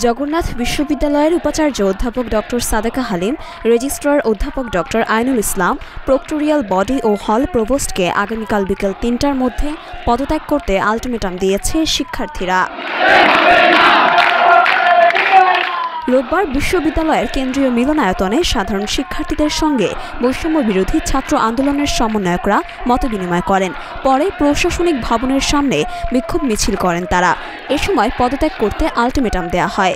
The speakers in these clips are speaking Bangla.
জগন্নাথ বিশ্ববিদ্যালয়ের উপাচার্য অধ্যাপক ডক্টর সাদেকা হালিম, রেজিস্ট্রার অধ্যাপক ডক্টর আইনুল ইসলাম, প্রক্টোরিয়াল বডি ও হল প্রভোস্টকে আগামীকাল বিকেল ৩টার মধ্যে পদত্যাগ করতে আলটিমেটাম দিয়েছে শিক্ষার্থীরা। রোববার বিশ্ববিদ্যালয়ের কেন্দ্রীয় মিলনায়তনে সাধারণ শিক্ষার্থীদের সঙ্গে বৈষম্য বিরোধী ছাত্র আন্দোলনের সমন্বয়করা মতবিনিময় করেন। পরে প্রশাসনিক ভবনের সামনে বিক্ষোভ মিছিল করেন তারা। এ সময় পদত্যাগ করতে আলটিমেটাম দেয়া হয়।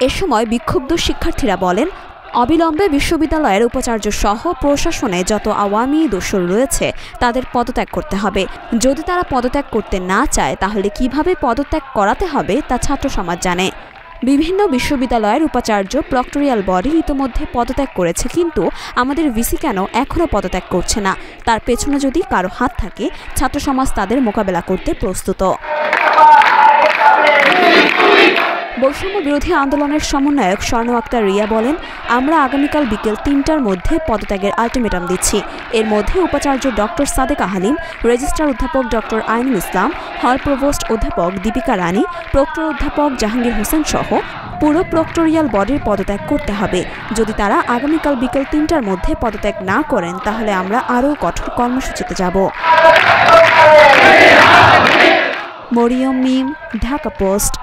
এ সময় বিক্ষুব্ধ শিক্ষার্থীরা বলেন, অবিলম্বে বিশ্ববিদ্যালয়ের উপাচার্য সহ প্রশাসনে যত আওয়ামী দোসর রয়েছে তাদের পদত্যাগ করতে হবে। যদি তারা পদত্যাগ করতে না চায় তাহলে কিভাবে পদত্যাগ করাতে হবে তা ছাত্র সমাজ জানে। বিভিন্ন বিশ্ববিদ্যালয়ের উপাচার্য প্রক্টোরিয়াল বডি ইতোমধ্যে পদত্যাগ করেছে, কিন্তু আমাদের ভিসি কেন এখনও পদত্যাগ করছে না? তার পেছনে যদি কারো হাত থাকে, ছাত্র সমাজ তাদের মোকাবেলা করতে প্রস্তুত। বৈষম্য বিরোধী আন্দোলনের সমন্বয়ক স্বর্ণ আক্তার রিয়া বলেন, আমরা আগামীকাল বিকেল ৩টার মধ্যে পদত্যাগের আলটিমেটাম দিচ্ছি। এর মধ্যে উপাচার্য ডক্টর সাদেকা হালিম, রেজিস্ট্রার অধ্যাপক ডক্টর আইনুল ইসলাম, হল প্রভোস্ট অধ্যাপক দীপিকা রানী, প্রক্টর অধ্যাপক জাহাঙ্গীর হোসেন সহ পুরো প্রক্টোরিয়াল বডির পদত্যাগ করতে হবে। যদি তারা আগামীকাল বিকেল ৩টার মধ্যে পদত্যাগ না করেন তাহলে আমরা আরও কঠোর কর্মসূচিতে যাব। মরিয়ম মিম, ঢাকা পোস্ট।